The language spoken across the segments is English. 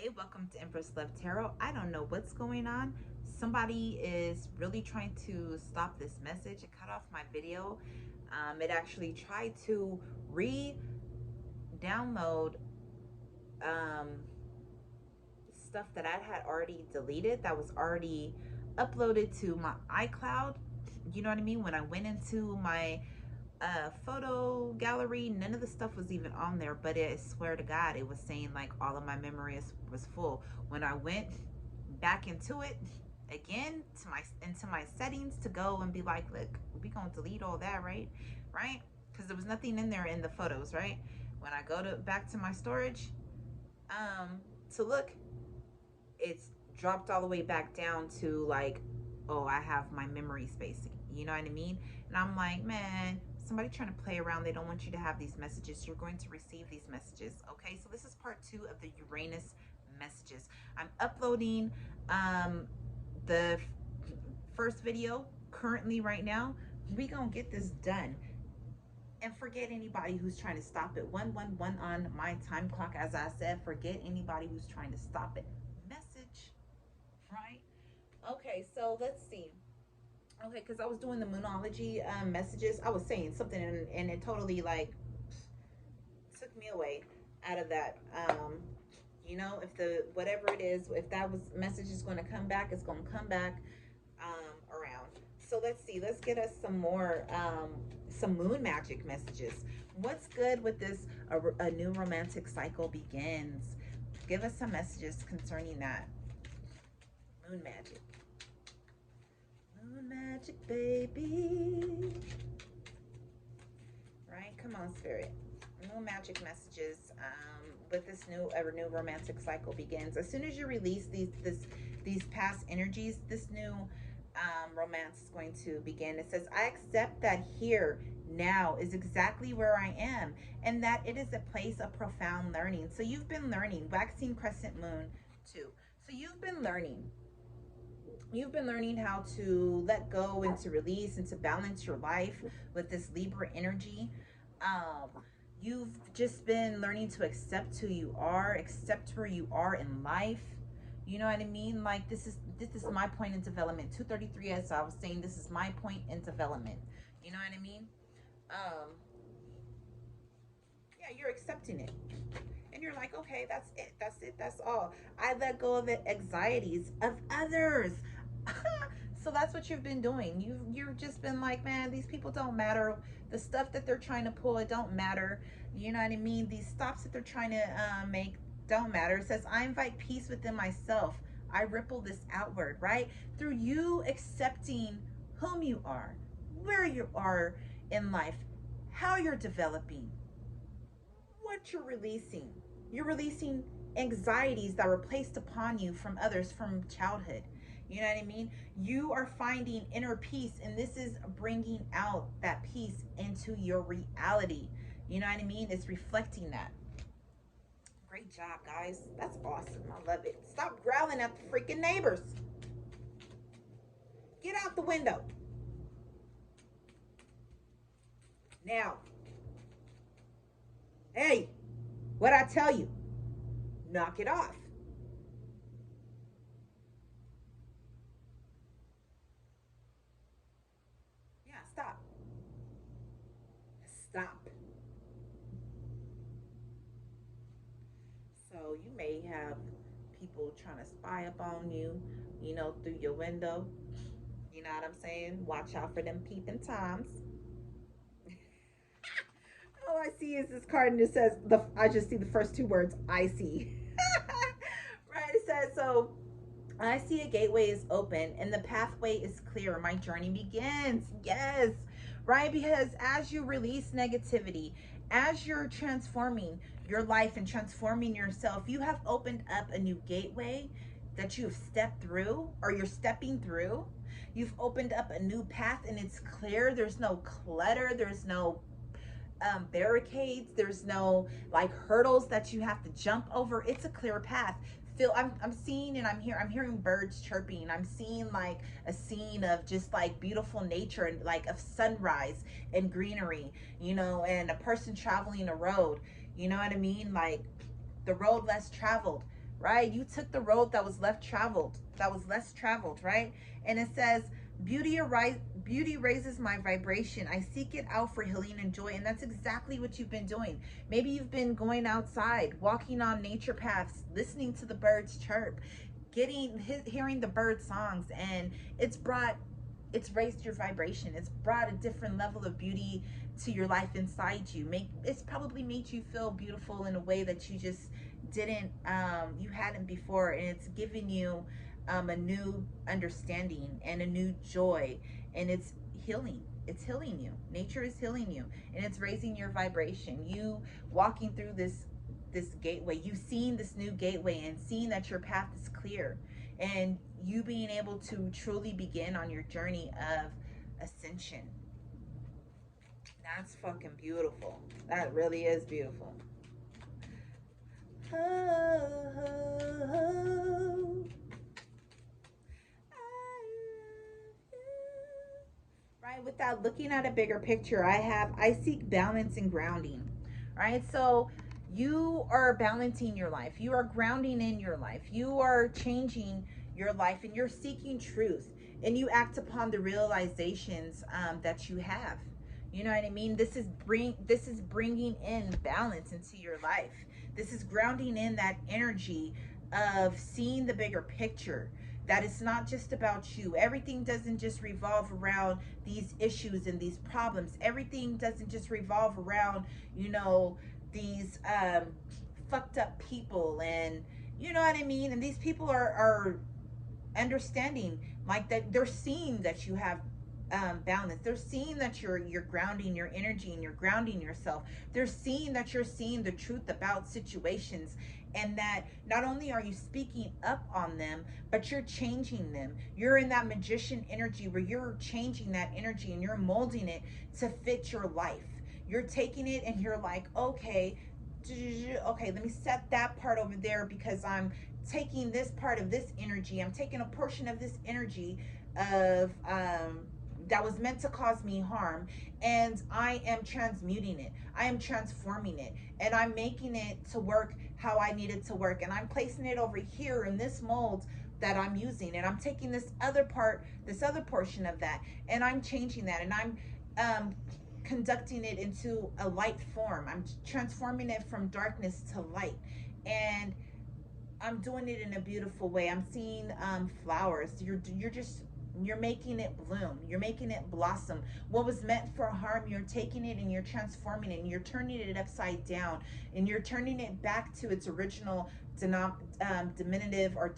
Hey, welcome to Empress Love Tarot. I don't know what's going on. Somebody is really trying to stop this message. It cut off my video. It actually tried to re-download stuff that I had already deleted that was already uploaded to my iCloud. You know what I mean? When I went into my photo gallery, none of the stuff was even on there, but I swear to God, it was saying like all of my memories was full. When I went back into it again to my settings to go and be like, look, we gonna delete all that, right? Because there was nothing in there in the photos, right? When I go to back to my storage to look, it's dropped all the way back down to like, oh, I have my memory space. You know what I mean? And I'm like, man, somebody trying to play around. They don't want you to have these messages. You're going to receive these messages. Okay, so this is part 2 of the Uranus messages. I'm uploading the first video currently right now. We gonna get this done and forget anybody who's trying to stop it. 111 on my time clock. As I said, forget anybody who's trying to stop it. Message, right? Okay, so let's see. Okay, because I was doing the moonology messages. I was saying something, and it totally like took me away out of that. You know, if the whatever it is, if that was message is going to come back, it's going to come back around. So let's see. Let's get us some moon magic messages. What's good with this? A new romantic cycle begins. Give us some messages concerning that. Moon magic. Moon magic, baby. Right? Come on, spirit. Moon magic messages with this new romantic cycle begins. As soon as you release these past energies, this new romance is going to begin. It says, I accept that here now is exactly where I am, and that it is a place of profound learning. So you've been learning. Waxing crescent moon too. So you've been learning how to let go and to release and to balance your life with this Libra energy. You've just been learning to accept who you are, accept where you are in life. You know what I mean? Like this is my point in development. 233, as I was saying, this is my point in development. You know what I mean? Um, yeah, you're accepting it. And you're like, okay, that's it, that's all. I let go of the anxieties of others. So that's what you've been doing. You've just been like, man, these people don't matter. The stuff that they're trying to pull, it don't matter. You know what I mean? These stops that they're trying to make don't matter. It says, I invite peace within myself. I ripple this outward, right? Through you accepting whom you are, where you are in life, how you're developing, what you're releasing. You're releasing anxieties that were placed upon you from others from childhood. You know what I mean? You are finding inner peace, and this is bringing out that peace into your reality. You know what I mean? It's reflecting that. Great job, guys. That's awesome. I love it. Stop growling at the freaking neighbors. Get out the window. Now. Hey, what I tell you? Knock it off. Yeah, stop. Stop. So you may have people trying to spy up on you, you know, through your window. You know what I'm saying? Watch out for them peeping toms. All I see is this card, and it says I just see the first 2 words, I see. Right? It says, so I see a gateway is open and the pathway is clear. My journey begins. Yes. Right? Because as you release negativity, as you're transforming your life and transforming yourself, you have opened up a new gateway that you've stepped through, or you're stepping through. You've opened up a new path, and it's clear. There's no clutter. There's no barricades. There's no like hurdles that you have to jump over. It's a clear path. I'm seeing, and I'm hearing birds chirping. I'm seeing like a scene of just like beautiful nature, and like of sunrise and greenery, you know, and a person traveling a road. You know what I mean? Like the road less traveled, right? You took the road that was less traveled, right? And it says, beauty raises my vibration. I seek it out for healing and joy. And that's exactly what you've been doing. Maybe you've been going outside, walking on nature paths, listening to the birds chirp, hearing the bird songs, and it's raised your vibration. It's brought a different level of beauty to your life inside you. It's probably made you feel beautiful in a way that you just didn't you hadn't before, and it's given you a new understanding and a new joy, and it's healing. It's healing you. Nature is healing you, and it's raising your vibration. You walking through this gateway, you seeing this new gateway and seeing that your path is clear, and you being able to truly begin on your journey of ascension. That's fucking beautiful. That really is beautiful. Right, without looking at a bigger picture, I seek balance and grounding. Right? So you are balancing your life. You are grounding in your life. You are changing your life, and you're seeking truth, and you act upon the realizations that you have. You know what I mean? This is bringing in balance into your life. This is grounding in that energy of seeing the bigger picture, that it's not just about you. Everything doesn't just revolve around these issues and these problems. Everything doesn't just revolve around, these fucked up people, and you know what I mean? And these people are understanding, like, that they're seeing that you have balance. They're seeing that you're grounding your energy and you're grounding yourself. They're seeing that you're seeing the truth about situations, and that not only are you speaking up on them, but you're changing them. You're in that magician energy where you're changing that energy and you're molding it to fit your life. You're taking it and you're like, okay, let me set that part over there, because I'm taking this part of this energy. I'm taking a portion of this energy of that was meant to cause me harm, and I am transmuting it. I am transforming it, and I'm making it to work how I need it to work, and I'm placing it over here in this mold that I'm using, and I'm taking this other portion of that, and I'm changing that, and I'm conducting it into a light form. I'm transforming it from darkness to light, and I'm doing it in a beautiful way. I'm seeing flowers. You're making it bloom. You're making it blossom. What was meant for harm, you're taking it and you're transforming it, and you're turning it upside down, and you're turning it back to its original diminutive or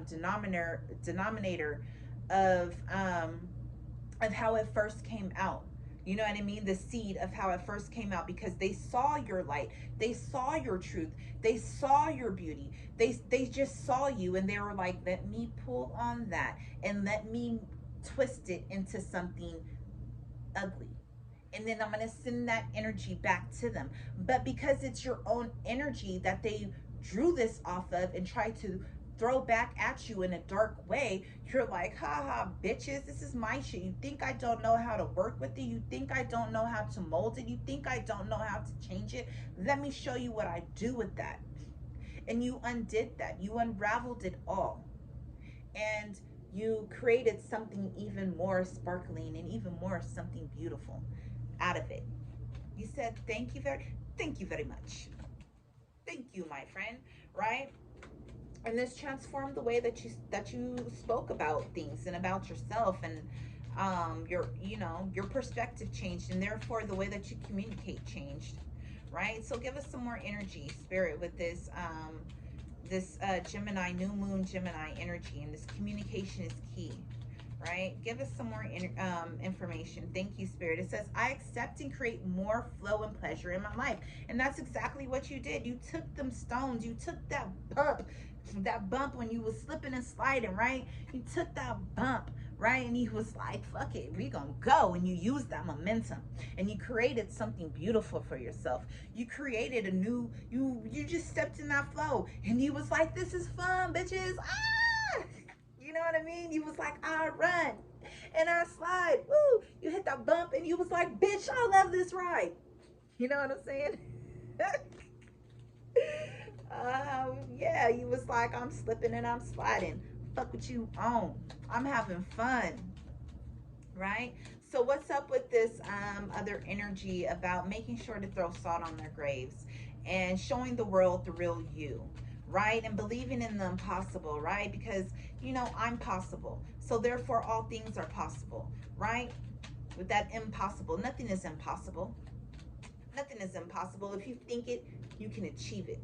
denominator of how it first came out. You know what I mean? The seed of how it first came out, because they saw your light, they saw your truth, they saw your beauty, they just saw you, and they were like, let me pull on that and let me twist it into something ugly, and then I'm going to send that energy back to them. But because it's your own energy that they drew this off of and tried to throw back at you in a dark way, you're like, haha, bitches, this is my shit. You think I don't know how to work with it? You think I don't know how to mold it? You think I don't know how to change it? Let me show you what I do with that. And you undid that. You unraveled it all. And you created something even more sparkling and even more something beautiful out of it. You said, thank you very much. Thank you, my friend, right? And this transformed the way that you spoke about things and about yourself, and your perspective changed, and therefore the way that you communicate changed, right? So give us some more energy, spirit, with this Gemini, new moon Gemini energy, and this communication is key, right? Give us some more information. Thank you, spirit. It says, I accept and create more flow and pleasure in my life. And that's exactly what you did. You took them stones. You took that bump when you was slipping and sliding, right? You took that bump, right? And you was like, fuck it, we gonna go. And you used that momentum, and you created something beautiful for yourself. You created a new, you just stepped in that flow, and you was like, this is fun, bitches. You know what I mean? You was like, I run and I slide. Woo! You hit that bump, and you was like, bitch, I love this ride. You know what I'm saying? Yeah, you was like, I'm slipping and I'm sliding. Fuck what you on. I'm having fun, right? So what's up with this other energy about making sure to throw salt on their graves and showing the world the real you, right? And believing in the impossible, right? Because I'm possible, so therefore all things are possible, right? With that impossible, nothing is impossible. Nothing is impossible. If you think it, you can achieve it.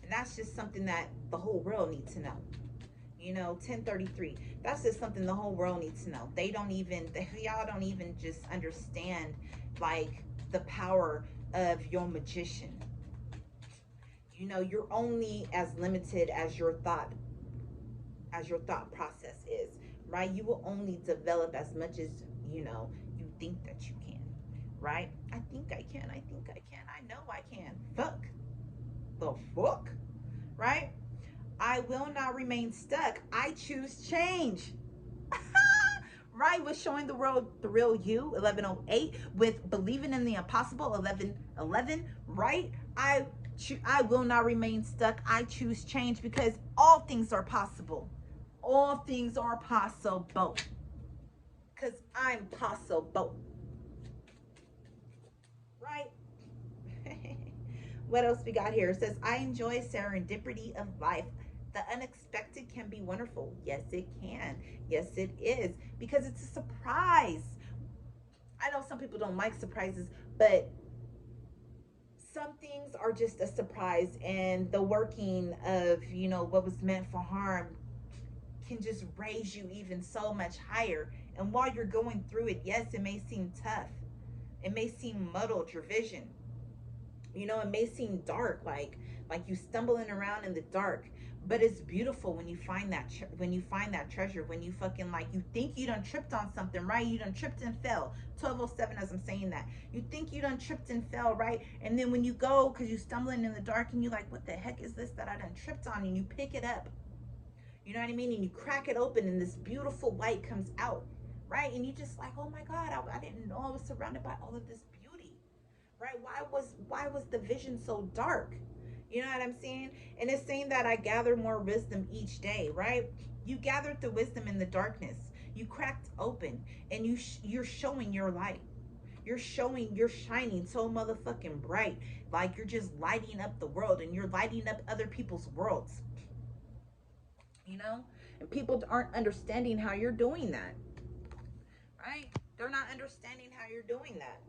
And that's just something that the whole world needs to know. 1033. That's just something the whole world needs to know. Y'all don't even just understand like the power of your magician. You're only as limited as your thought process is, right? You will only develop as much as you think that you can, right? I think I can. I know I can. Fuck the fuck, right? I will not remain stuck. I choose change. Right, with showing the world the real you, 1108, with believing in the impossible, 1111, right? I will not remain stuck. I choose change because all things are possible. All things are possible. Because I'm possible. Right? What else we got here? It says, I enjoy serendipity of life. The unexpected can be wonderful. Yes, it can. Yes, it is. Because it's a surprise. I know some people don't like surprises, but some things are just a surprise, and the working of what was meant for harm can just raise you even so much higher. And while you're going through it, yes, it may seem tough, it may seem muddled, your vision, it may seem dark, like you stumbling around in the dark, but it's beautiful when you find that treasure, when you fucking, like, you think you done tripped on something, right? You done tripped and fell. 1207, as I'm saying that, you think you done tripped and fell, right? And then when you go, because you stumbling in the dark, and you like, what the heck is this that I done tripped on? And you pick it up, you know what I mean, and you crack it open, and this beautiful light comes out, right? And you just like, oh my God, I didn't know I was surrounded by all of this beauty, right? Why was the vision so dark? You know what I'm saying? And it's saying that I gather more wisdom each day, right? You gathered the wisdom in the darkness. You cracked open, and you're showing your light. You're shining so motherfucking bright, like you're just lighting up the world, and you're lighting up other people's worlds. And people aren't understanding how you're doing that, right? They're not understanding how you're doing that.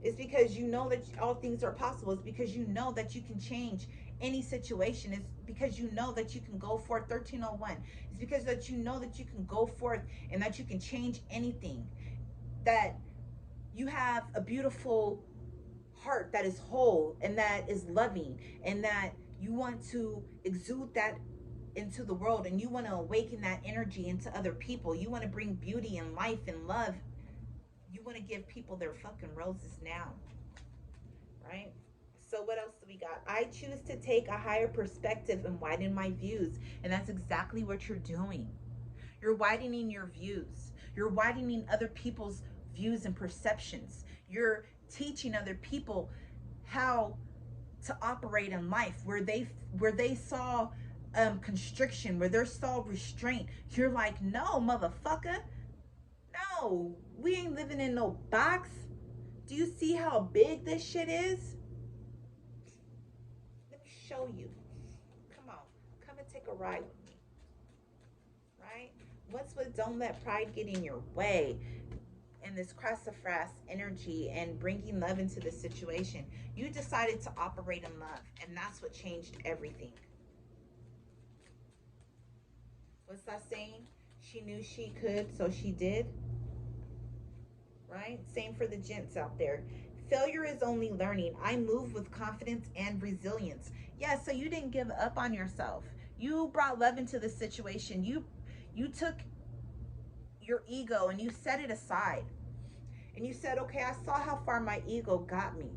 It's because you know that all things are possible. It's because you know that you can change any situation. It's because you know that you can go forth, 1301. It's because that you know that you can go forth and that you can change anything. That you have a beautiful heart that is whole and that is loving, and that you want to exude that into the world, and you want to awaken that energy into other people. You want to bring beauty and life and love. You want to give people their fucking roses now, right? So what else do we got? I choose to take a higher perspective and widen my views. And that's exactly what you're doing. You're widening your views. You're widening other people's views and perceptions. You're teaching other people how to operate in life, where they saw constriction, where they saw restraint. You're like, no, motherfucker. No, we ain't living in no box. Do you see how big this shit is? Let me show you. Come on, come and take a ride with me, right? What's with don't let pride get in your way, and this crassafras energy, and bringing love into the situation. You decided to operate in love, and that's what changed everything. What's that saying? She knew she could, so she did. Right? Same for the gents out there. Failure is only learning. I move with confidence and resilience. Yeah, so you didn't give up on yourself. You brought love into the situation. You took your ego and you set it aside. And you said, okay, I saw how far my ego got me.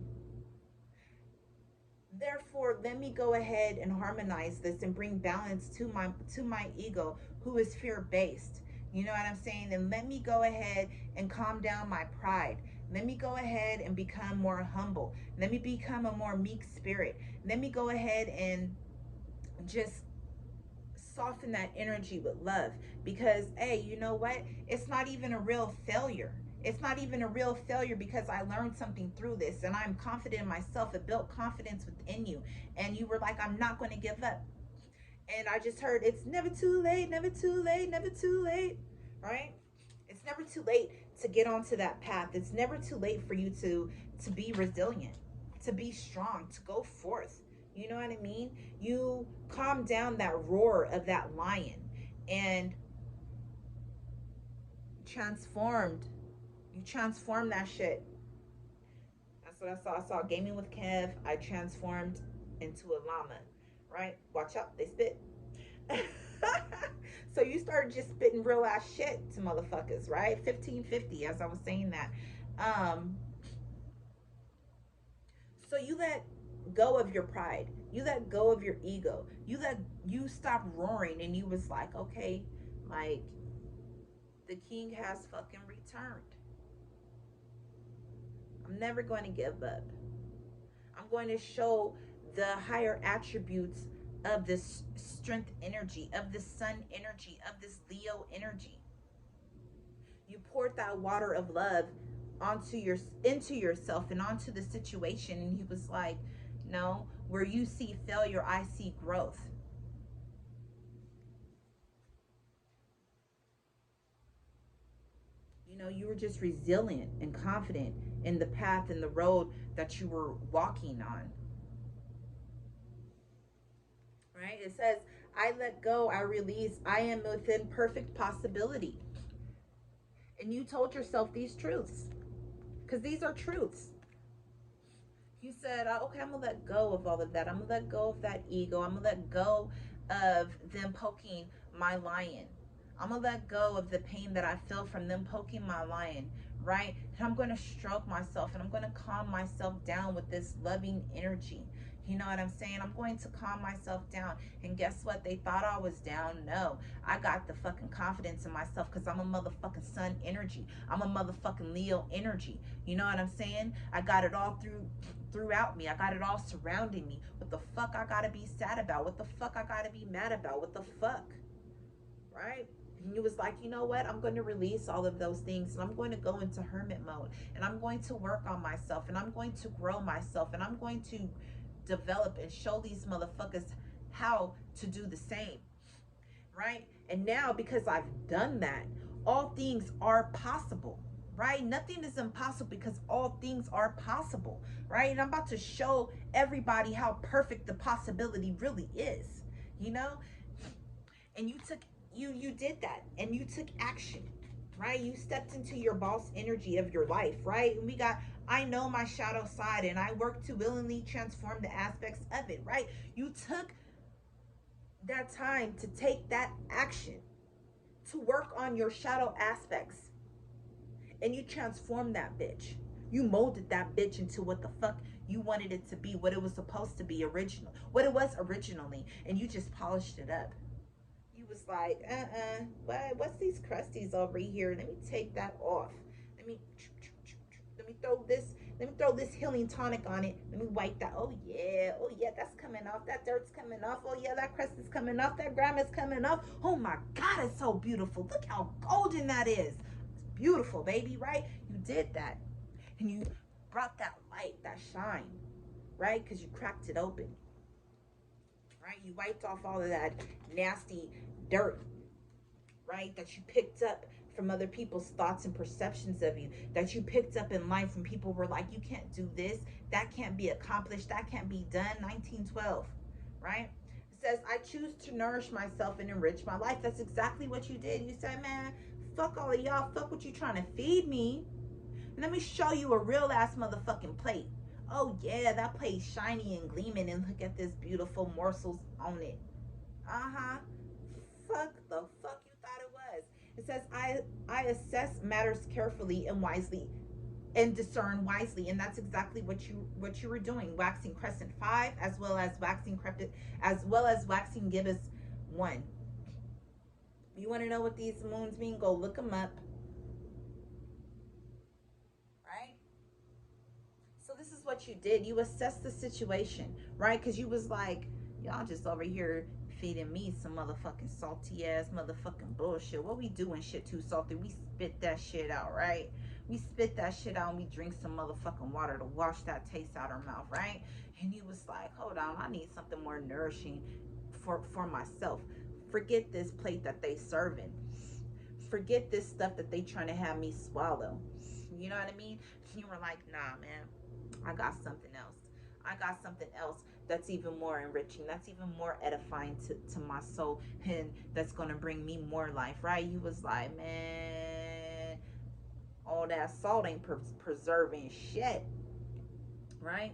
Therefore, let me go ahead and harmonize this and bring balance to my ego, who is fear-based. You know what I'm saying? And let me go ahead and calm down my pride. Let me go ahead and become more humble. Let me become a more meek spirit. Let me go ahead and just soften that energy with love. Because, hey, you know what? It's not even a real failure. It's not even a real failure because I learned something through this and I'm confident in myself. It built confidence within you. And you were like, I'm not going to give up. And I just heard, it's never too late, never too late, never too late, right? It's never too late to get onto that path. It's never too late for you to be resilient, to be strong, to go forth. You know what I mean? You calm down that roar of that lion and transformed. You transformed that shit. That's what I saw. I saw gaming with Kev. I transformed into a llama, right? Watch out, they spit. So you started just spitting real ass shit to motherfuckers, right? 1550, as I was saying that. Um, so you let go of your pride. You let go of your ego. You stopped roaring and you was like, okay, like the king has fucking returned. I'm never going to give up. I'm going to show the higher attributes of this strength energy, of this sun energy, of this Leo energy. You poured that water of love into yourself and onto the situation, and he was like, no, where you see failure, I see growth. You know, you were just resilient and confident in the path and the road that you were walking on. Right? It says, I let go, I release, I am within perfect possibility. And you told yourself these truths because these are truths. You said, okay, I'm going to let go of all of that. I'm going to let go of that ego. I'm going to let go of them poking my lion. I'm going to let go of the pain that I feel from them poking my lion, right? And I'm going to stroke myself and I'm going to calm myself down with this loving energy. You know what I'm saying? I'm going to calm myself down. And guess what? They thought I was down. No, I got the fucking confidence in myself because I'm a motherfucking sun energy. I'm a motherfucking Leo energy. You know what I'm saying? I got it all throughout me. I got it all surrounding me. What the fuck I gotta be sad about? What the fuck I gotta be mad about? What the fuck? Right? And you was like, you know what? I'm going to release all of those things and I'm going to go into hermit mode and I'm going to work on myself and I'm going to grow myself and I'm going to develop and show these motherfuckers how to do the same, right? And now because I've done that, all things are possible, right? Nothing is impossible because all things are possible, right? And I'm about to show everybody how perfect the possibility really is, you know? And you did that and you took action, right? You stepped into your boss energy of your life, right? And we got, I know my shadow side and I work to willingly transform the aspects of it, right? You took that time to take that action to work on your shadow aspects and you transformed that bitch. You molded that bitch into what the fuck you wanted it to be, what it was supposed to be what it was originally, and you just polished it up. You was like, what's these crusties over here? Let me take that off. Let me let me throw this let me throw this healing tonic on it. Let me wipe that. Oh yeah, that's coming off. That dirt's coming off. Oh yeah, that crust is coming off. That grime is coming off. Oh my god, it's so beautiful. Look how golden that is. It's beautiful, baby, right? You did that. And you brought that light, that shine, right? Because you cracked it open. Right? You wiped off all of that nasty dirt, right? That you picked up from other people's thoughts and perceptions of you, that you picked up in life when people were like, you can't do this, that can't be accomplished, that can't be done. 1912, right? It says, I choose to nourish myself and enrich my life. That's exactly what you did. You said, man, fuck all of y'all, fuck what you trying to feed me. Let me show you a real ass motherfucking plate. Oh yeah, that plate's shiny and gleaming and look at this beautiful morsels on it. Uh-huh. Fuck the fuck you thought it was. It says I assess matters carefully and wisely and discern wisely, and that's exactly what you were doing, waxing crescent 5 as well as waxing gibbous 1. You want to know what these moons mean? Go look them up. Right? what you did. You assessed the situation, right? Because you was like, y'all just over here feeding me some motherfucking salty ass motherfucking bullshit. What we doing shit too salty? We spit that shit out, right? We spit that shit out and we drink some motherfucking water to wash that taste out our mouth, right? And he was like, hold on, I need something more nourishing for myself. Forget this plate that they serving. Forget this stuff that they trying to have me swallow. You know what I mean? You were like, nah, man, I got something else. I got something else that's even more enriching, that's even more edifying to my soul, and that's going to bring me more life, right? You was like, man, all that salt ain't preserving shit, right?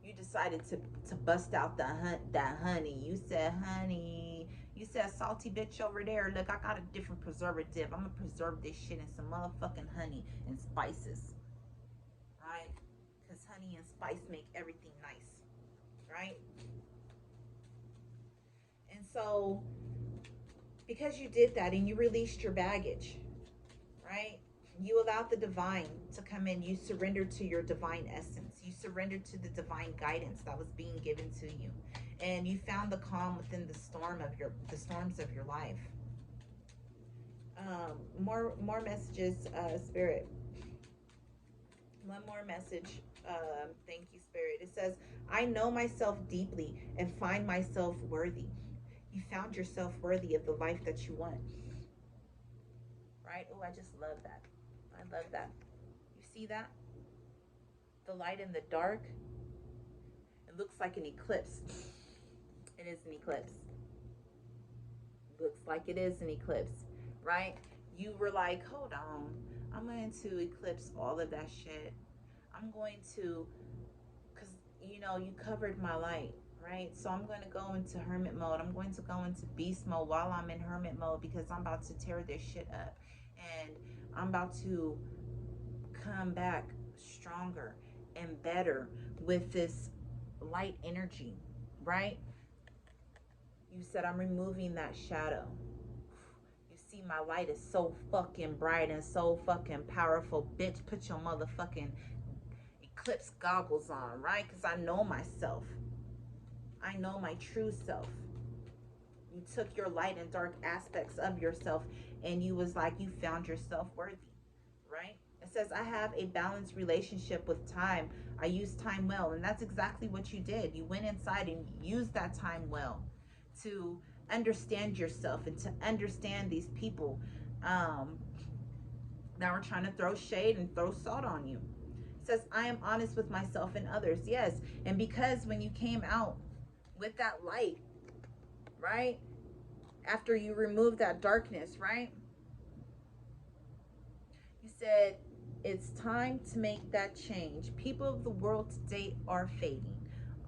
You decided to bust out that honey. You said, honey, you said, salty bitch over there, look, I got a different preservative. I'm gonna preserve this shit in some motherfucking honey and spices, right? Because honey and spice make everything nice, right? And so, because you did that and you released your baggage, right? You allowed the divine to come in. You surrendered to your divine essence. You surrendered to the divine guidance that was being given to you. And you found the calm within the storms of your life. More messages, Spirit. One more message. Thank you, Spirit. It says, I know myself deeply and find myself worthy. You found yourself worthy of the life that you want. Right? Oh, I just love that. I love that. You see that? The light in the dark. It looks like an eclipse. It is an eclipse. Looks like it is an eclipse, right? You were like, hold on. I'm going to eclipse all of that shit. I'm going to, because, you covered my light, right? So I'm going to go into hermit mode. I'm going to go into beast mode while I'm in hermit mode, because I'm about to tear this shit up. And I'm about to come back stronger and better with this light energy, right? You said, I'm removing that shadow. You see, my light is so fucking bright and so fucking powerful. Bitch, put your motherfucking eclipse goggles on, right? Because I know myself. I know my true self. You took your light and dark aspects of yourself and you was like, you found yourself worthy, right? It says, I have a balanced relationship with time. I use time well. And that's exactly what you did. You went inside and used that time well to understand yourself and to understand these people that were trying to throw shade and throw salt on you. It says, I am honest with myself and others. Yes. And because when you came out with that light, right? After you removed that darkness, right? You said, it's time to make that change. People of the world today are fading.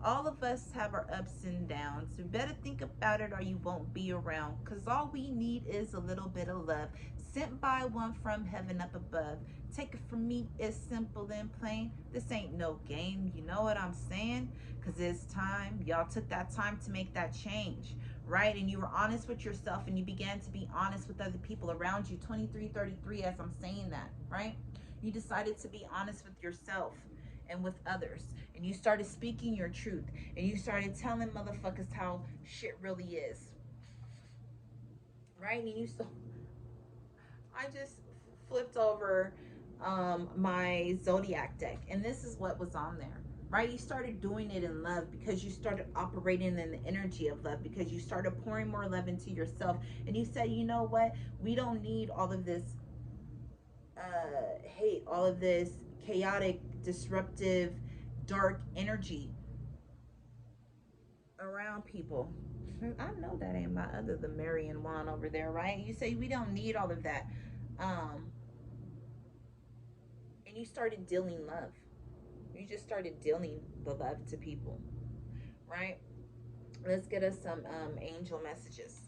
All of us have our ups and downs. You better think about it or you won't be around. Because all we need is a little bit of love. Sent by one from heaven up above. Take it from me, it's simple and plain. This ain't no game, you know what I'm saying? Because it's time. Y'all took that time to make that change, right? And you were honest with yourself and you began to be honest with other people around you. 2333 as I'm saying that, right? You decided to be honest with yourself and with others, and you started speaking your truth, and you started telling motherfuckers how shit really is, right? And I just flipped over my zodiac deck, and this is what was on there, right? You started doing it in love because you started operating in the energy of love, because you started pouring more love into yourself, and you said, you know what, we don't need all of this hate, all of this chaotic, disruptive, dark energy around people. I know that ain't my other the Marion Juan over there, right? You say we don't need all of that. And you started dealing love. You just started dealing the love to people, right? Let's get us some angel messages.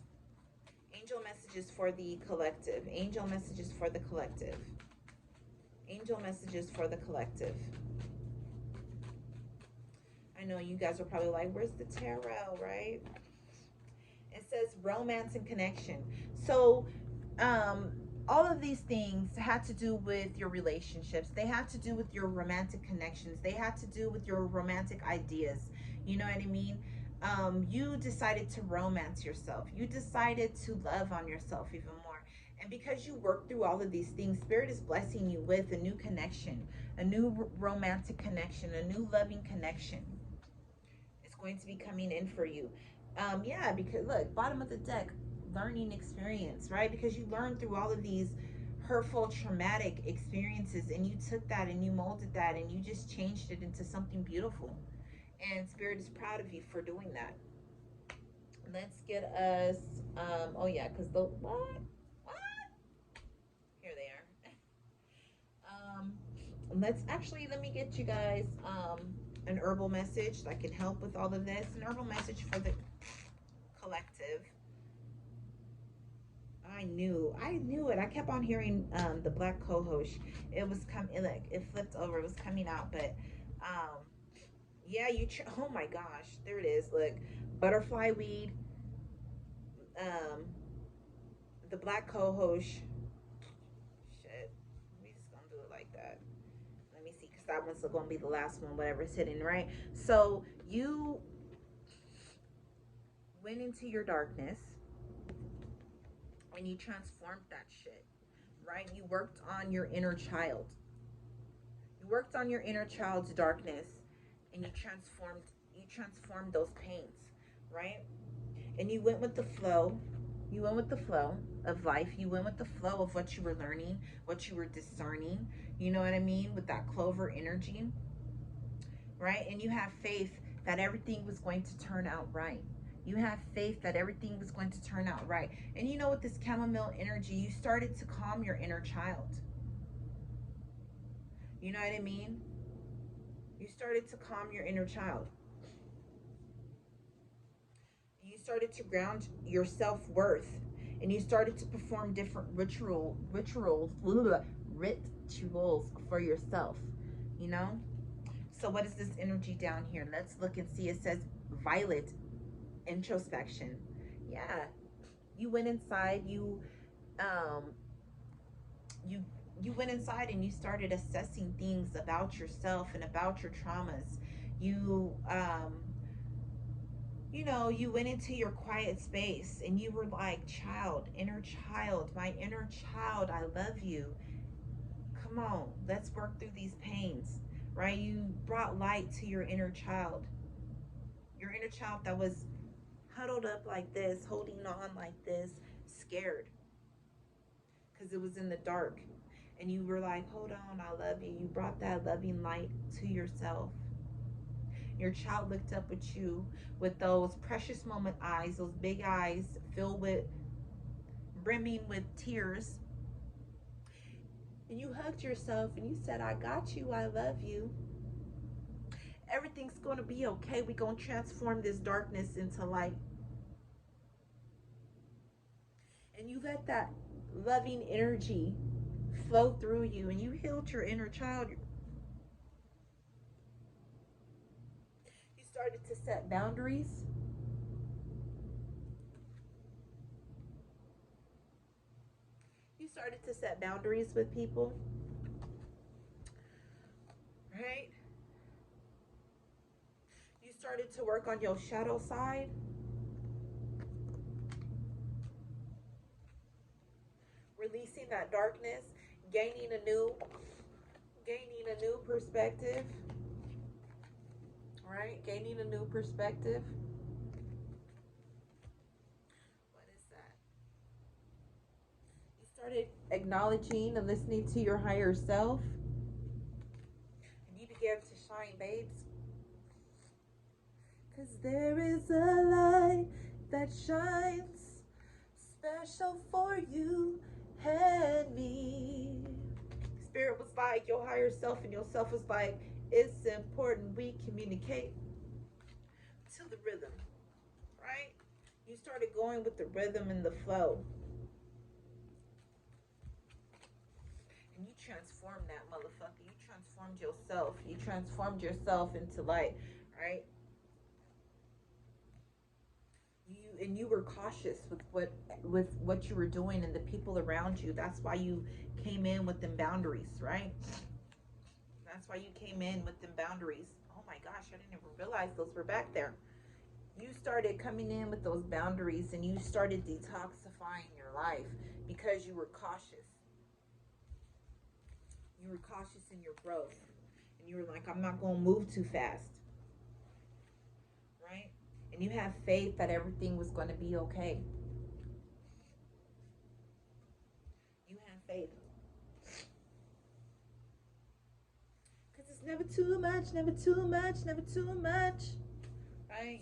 Angel messages for the collective. Angel messages for the collective. Angel messages for the collective. I know you guys are probably like, where's the tarot, right? It says romance and connection. So all of these things had to do with your relationships. They had to do with your romantic connections. They had to do with your romantic ideas. You know what I mean? You decided to romance yourself. You decided to love on yourself even more. And because you worked through all of these things, Spirit is blessing you with a new connection, a new romantic connection, a new loving connection. It's going to be coming in for you. Yeah, because look, bottom of the deck, learning experience, right? Because you learned through all of these hurtful, traumatic experiences, and you took that and you molded that and you just changed it into something beautiful. And Spirit is proud of you for doing that. Let's get us, oh yeah, because the, what? Here they are. Let me get you guys, an herbal message that can help with all of this. An herbal message for the collective. I knew it. I kept on hearing the black cohosh. It was coming, like it flipped over. It was coming out, but um, yeah, oh my gosh, there it is. Look, butterfly weed, um, the black cohosh. Shit, we just gonna do it like that. Let me see, because that one's gonna be the last one. Whatever's hidden, right? So you went into your darkness and you transformed that shit, right? You worked on your inner child. You worked on your inner child's darkness and you transformed those pains, right? And you went with the flow. You went with the flow of life. You went with the flow of what you were learning, what you were discerning. You know what I mean? With that clover energy, right? And you have faith that everything was going to turn out right. You have faith that everything was going to turn out right. And you know, with this chamomile energy, you started to calm your inner child. You know what I mean? You started to calm your inner child. You started to ground your self-worth, and you started to perform different rituals for yourself, you know? So what is this energy down here? Let's look and see. It says violet, introspection. Yeah, you went inside, um you you went inside and you started assessing things about yourself and about your traumas. You you know, you went into your quiet space and you were like, child, inner child, my inner child, I love you. Come on, let's work through these pains, right? You brought light to your inner child that was huddled up like this, holding on like this, scared because it was in the dark. And you were like, hold on, I love you. You brought that loving light to yourself. Your child looked up at you with those precious moment eyes, those big eyes filled with, brimming with tears. And you hugged yourself and you said, I got you, I love you. Everything's going to be okay. We're going to transform this darkness into light. And you let that loving energy flow through you and you healed your inner child. You started to set boundaries. You started to set boundaries with people, right? You started to work on your shadow side. Releasing that darkness, gaining a new perspective, right? Gaining a new perspective. What is that? You started acknowledging and listening to your higher self, and you began to shine, babes. Because there is a light that shines special for you and me. Spirit was like, your higher self and yourself was like, it's important we communicate to the rhythm, right? You started going with the rhythm and the flow. And you transformed that motherfucker. You transformed yourself. You transformed yourself into light, right? You and you were cautious with what you were doing and the people around you. That's why you came in with them boundaries, right? That's why you came in with them boundaries. Oh my gosh, I didn't even realize those were back there. You started coming in with those boundaries and you started detoxifying your life because you were cautious. You were cautious in your growth. And you were like, I'm not going to move too fast. Right? And you have faith that everything was going to be okay. You have faith. Because it's never too much, never too much, never too much. Right?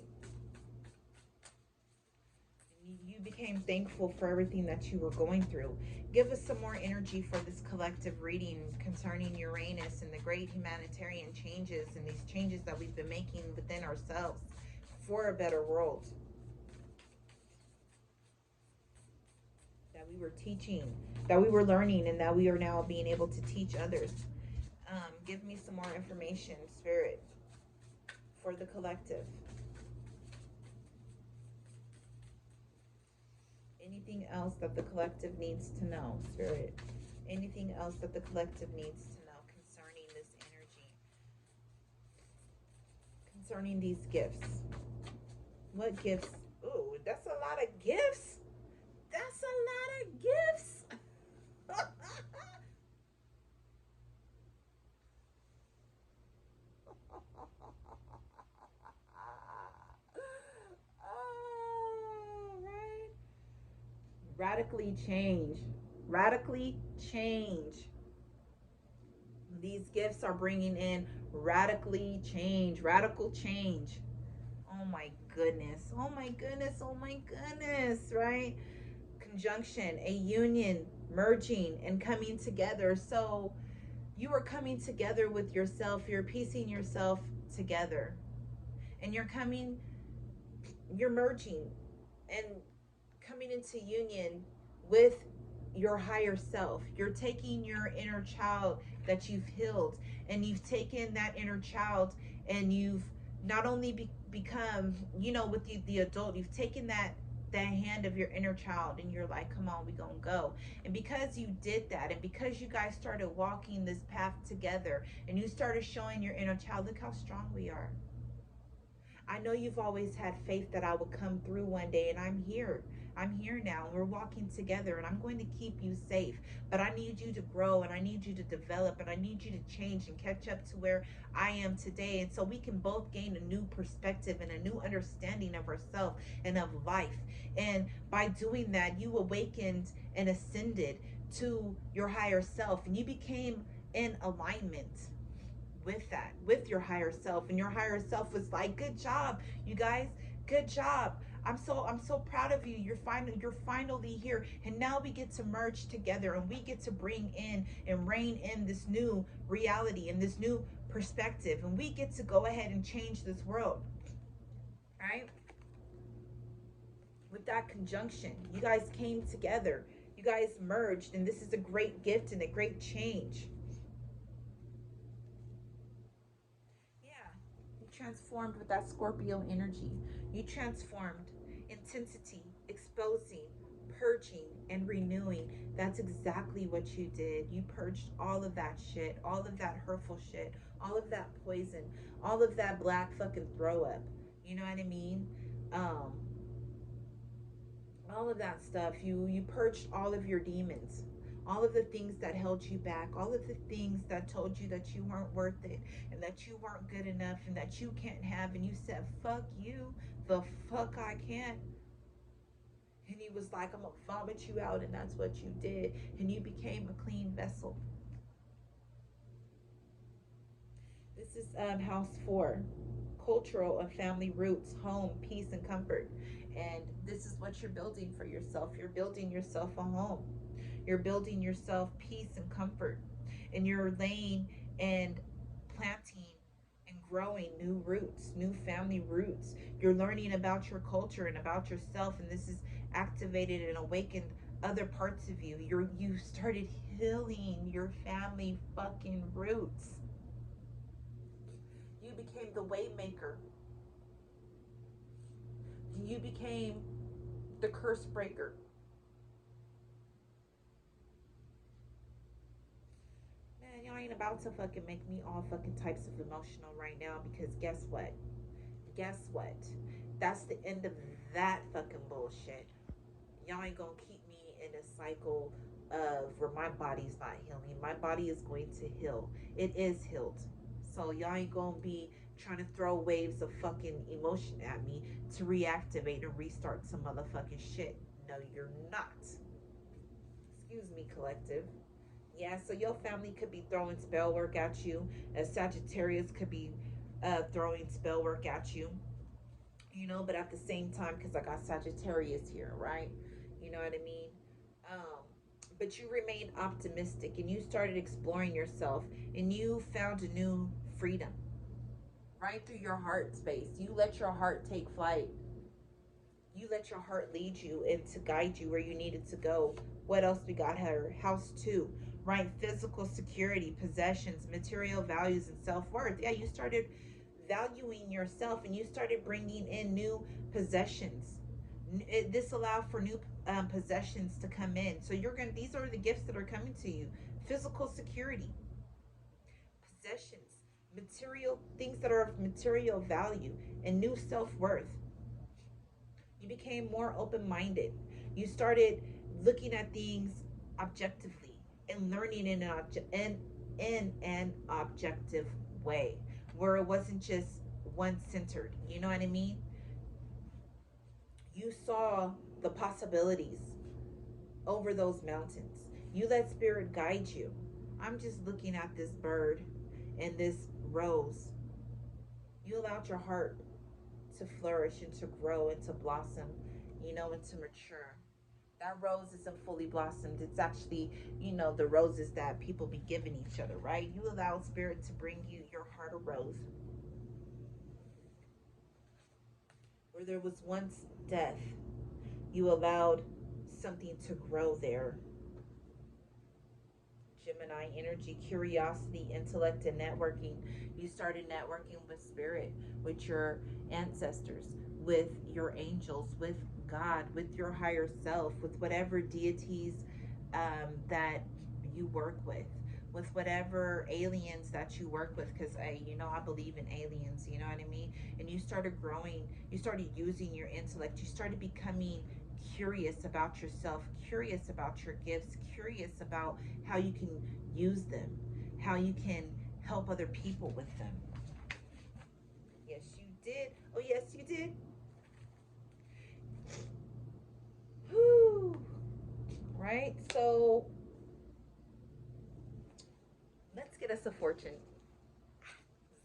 You became thankful for everything that you were going through. Give us some more energy for this collective reading concerning Uranus and the great humanitarian changes and these changes that we've been making within ourselves for a better world. That we were teaching, that we were learning, and that we are now being able to teach others. Give me some more information, Spirit, for the collective. Anything else that the collective needs to know, Spirit? Anything else that the collective needs to know concerning this energy? Concerning these gifts. What gifts? Ooh, that's a lot of gifts. That's a lot of gifts. Oh, right. Radically change. Radically change. These gifts are bringing in radically change. Radical change. Oh my goodness. Oh my goodness. Oh my goodness. Right? Conjunction, a union, merging and coming together. So you are coming together with yourself. You're piecing yourself together. And you're merging and coming into union with your higher self. You're taking your inner child that you've healed, and you've taken that inner child and you've not only become, with the adult, you've taken that hand of your inner child and you're like, come on, we gonna go. And because you did that, and because you guys started walking this path together and you started showing your inner child, look how strong we are. I know you've always had faith that I would come through one day, and I'm here. I'm here now, and we're walking together, and I'm going to keep you safe. But I need you to grow, and I need you to develop, and I need you to change and catch up to where I am today. And so we can both gain a new perspective and a new understanding of ourselves and of life. And by doing that, you awakened and ascended to your higher self, and you became in alignment with your higher self. And your higher self was like, good job, you guys, good job. I'm so proud of you. You're finally here, and now we get to merge together, and we get to bring in and rein in this new reality and this new perspective, and we get to go ahead and change this world. Right? With that conjunction, you guys came together, you guys merged, and this is a great gift and a great change. Transformed with that Scorpio energy. You transformed. Intensity, exposing, purging, and renewing. That's exactly what you did. You purged all of that shit, all of that hurtful shit, all of that poison, all of that black fucking throw up. You know what I mean? All of that stuff. You purged all of your demons, all of the things that held you back, all of the things that told you that you weren't worth it and that you weren't good enough and that you can't have, and you said, fuck you, the fuck I can't. And he was like, I'm gonna vomit you out, and that's what you did, and you became a clean vessel. This is house 4, cultural and family roots, home, peace, and comfort. And this is what you're building for yourself. You're building yourself a home. You're building yourself peace and comfort. And you're laying and planting and growing new roots, new family roots. You're learning about your culture and about yourself. And this is activated and awakened other parts of you. You started healing your family fucking roots. You became the way maker. You became The curse breaker. Man, y'all ain't about to fucking make me all fucking types of emotional right now, because guess what? Guess what? That's the end of that fucking bullshit. Y'all ain't gonna keep me in a cycle of where my body's not healing. My body is going to heal. It is healed. So y'all ain't gonna be trying to throw waves of fucking emotion at me to reactivate and restart some motherfucking shit. No, you're not. Excuse me, collective. Yeah, so your family could be throwing spell work at you. A Sagittarius could be throwing spell work at you. You know, but at the same time, because I got Sagittarius here, right? You know what I mean? Um, but you remained optimistic and you started exploring yourself and you found a new freedom right through your heart space. You let your heart take flight. You let your heart lead you and to guide you where you needed to go. What else we got here? House two, right? Physical security, possessions, material values, and self worth. Yeah, you started valuing yourself and you started bringing in new possessions. This allowed for new possessions to come in. So you're gonna. These are the gifts that are coming to you: physical security, possessions, material things that are of material value, and new self worth. You became more open minded. You started looking at things objectively and learning in an objective way where it wasn't just one centered. You know what I mean? You saw the possibilities over those mountains. You let spirit guide you. I'm just looking at this bird and this rose. You allowed your heart to flourish and to grow and to blossom, you know, and to mature. That rose isn't fully blossomed. It's actually, you know, the roses that people be giving each other, right? You allow spirit to bring you your heart of rose. Where there was once death, you allowed something to grow there. Gemini energy, curiosity, intellect, and networking. You started networking with spirit, with your ancestors, with your angels, with God, with your higher self, with whatever deities that you work with whatever aliens that you work with. Because I believe in aliens. You know what I mean? And you started growing. You started using your intellect. You started becoming curious about yourself, curious about your gifts, curious about how you can use them, how you can help other people with them. Yes, you did. Oh, yes, you did. Whew. Right? So let's get us a fortune.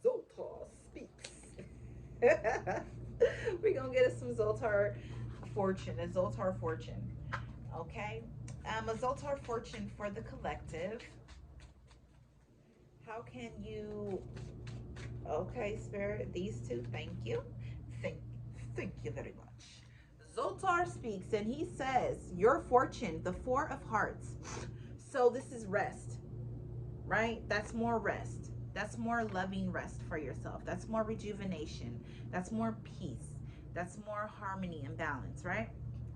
Zoltar speaks. We're going to get us some Zoltar fortune, a Zoltar fortune. Okay? A Zoltar fortune for the collective. How can you... Okay, Spirit, these two, thank you. Thank you very much. Zoltar speaks and he says, your fortune, the Four of Hearts. So this is rest, right? That's more rest. That's more loving rest for yourself. That's more rejuvenation. That's more peace. That's more harmony and balance, right?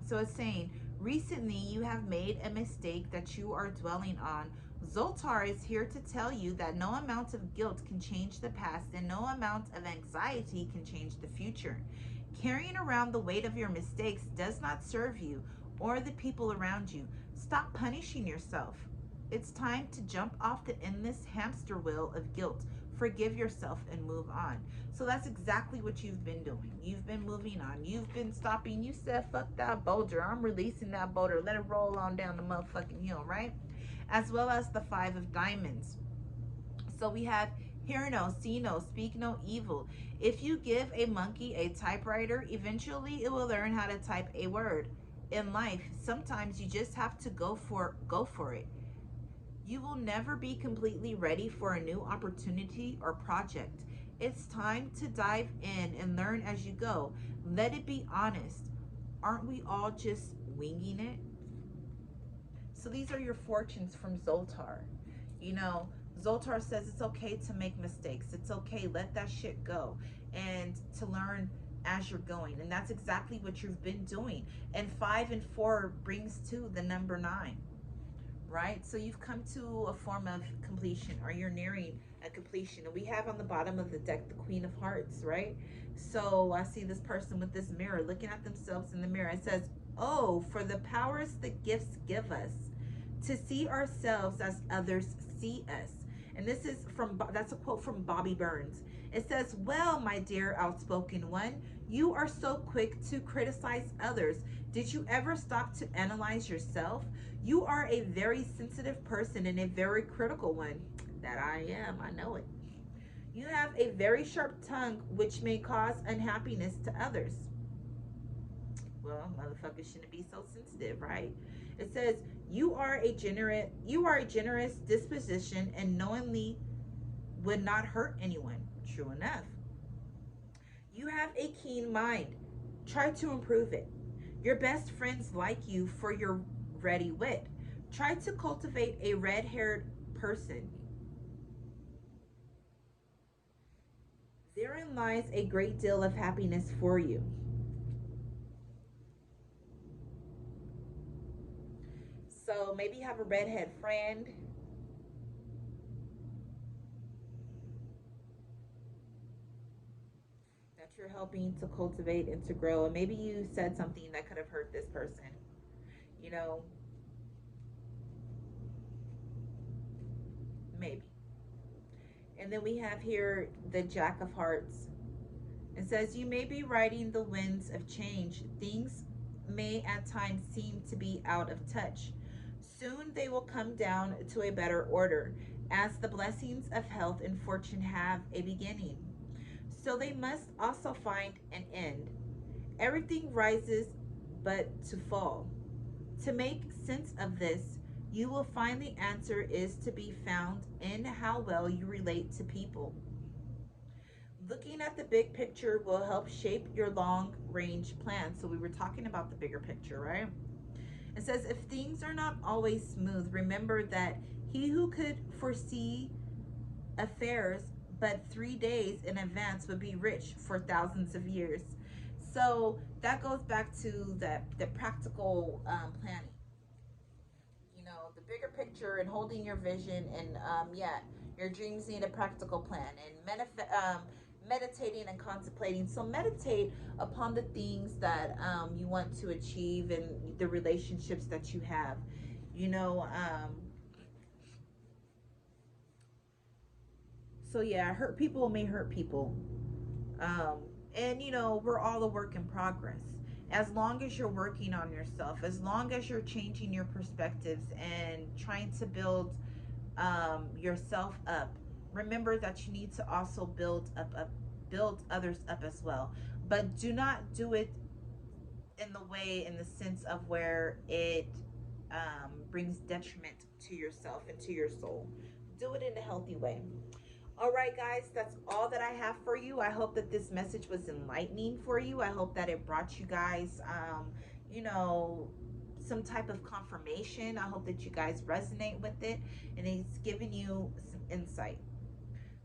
So it's saying, recently you have made a mistake that you are dwelling on. Zoltar is here to tell you that no amount of guilt can change the past and no amount of anxiety can change the future. Carrying around the weight of your mistakes does not serve you or the people around you. Stop punishing yourself. It's time to jump off the endless hamster wheel of guilt. Forgive yourself and move on. So that's exactly what you've been doing. You've been moving on. You've been stopping. You said, fuck that boulder. I'm releasing that boulder. Let it roll on down the motherfucking hill, right? As well as the Five of Diamonds. So we have hear no, see no, speak no evil. If you give a monkey a typewriter, eventually it will learn how to type a word. In life, sometimes you just have to go for it. You will never be completely ready for a new opportunity or project. It's time to dive in and learn as you go. Let it be honest. Aren't we all just winging it? So these are your fortunes from Zoltar. You know, Zoltar says it's okay to make mistakes. It's okay. Let that shit go. And to learn as you're going. And that's exactly what you've been doing. And 5 and 4 brings to the number 9, right? So you've come to a form of completion, or you're nearing a completion. And we have on the bottom of the deck the Queen of Hearts, right? So I see this person with this mirror looking at themselves in the mirror. It says, oh, for the powers the gifts give us to see ourselves as others see us. And this is from, that's a quote from Bobby Burns. It says, well, my dear outspoken one, you are so quick to criticize others. Did you ever stop to analyze yourself? You are a very sensitive person and a very critical one. That I am, I know it. You have a very sharp tongue which may cause unhappiness to others. Well, motherfuckers shouldn't be so sensitive, right? It says you are a generous disposition and knowingly would not hurt anyone. True enough. You have a keen mind. Try to improve it. Your best friends like you for your ready wit. Try to cultivate a red-haired person. Therein lies a great deal of happiness for you. So maybe you have a redhead friend. That you're helping to cultivate and to grow. And maybe you said something that could have hurt this person. You know, maybe. And then we have here the Jack of Hearts. It says, you may be riding the winds of change. Things may at times seem to be out of touch. Soon they will come down to a better order, as the blessings of health and fortune have a beginning. So they must also find an end. Everything rises but to fall. To make sense of this, you will find the answer is to be found in how well you relate to people. Looking at the big picture will help shape your long range plan. So we were talking about the bigger picture, right? It says, if things are not always smooth, remember that he who could foresee affairs but 3 days in advance would be rich for thousands of years. So that goes back to the practical planning. You know, the bigger picture and holding your vision, and yeah, your dreams need a practical plan, and meditating and contemplating. So meditate upon the things that you want to achieve and the relationships that you have. You know, so yeah, hurt people may hurt people. Um, and you know, we're all a work in progress. As long as you're working on yourself, as long as you're changing your perspectives and trying to build yourself up, remember that you need to also build others up as well. But do not do it in the sense of where it brings detriment to yourself and to your soul. Do it in a healthy way. All right, guys, that's all that I have for you. I hope that this message was enlightening for you. I hope that it brought you guys, you know, some type of confirmation. I hope that you guys resonate with it and it's given you some insight.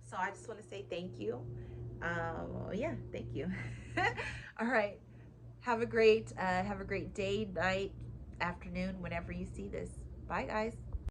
So I just want to say thank you. Yeah, thank you. All right. Have a great day, night, afternoon, whenever you see this. Bye, guys.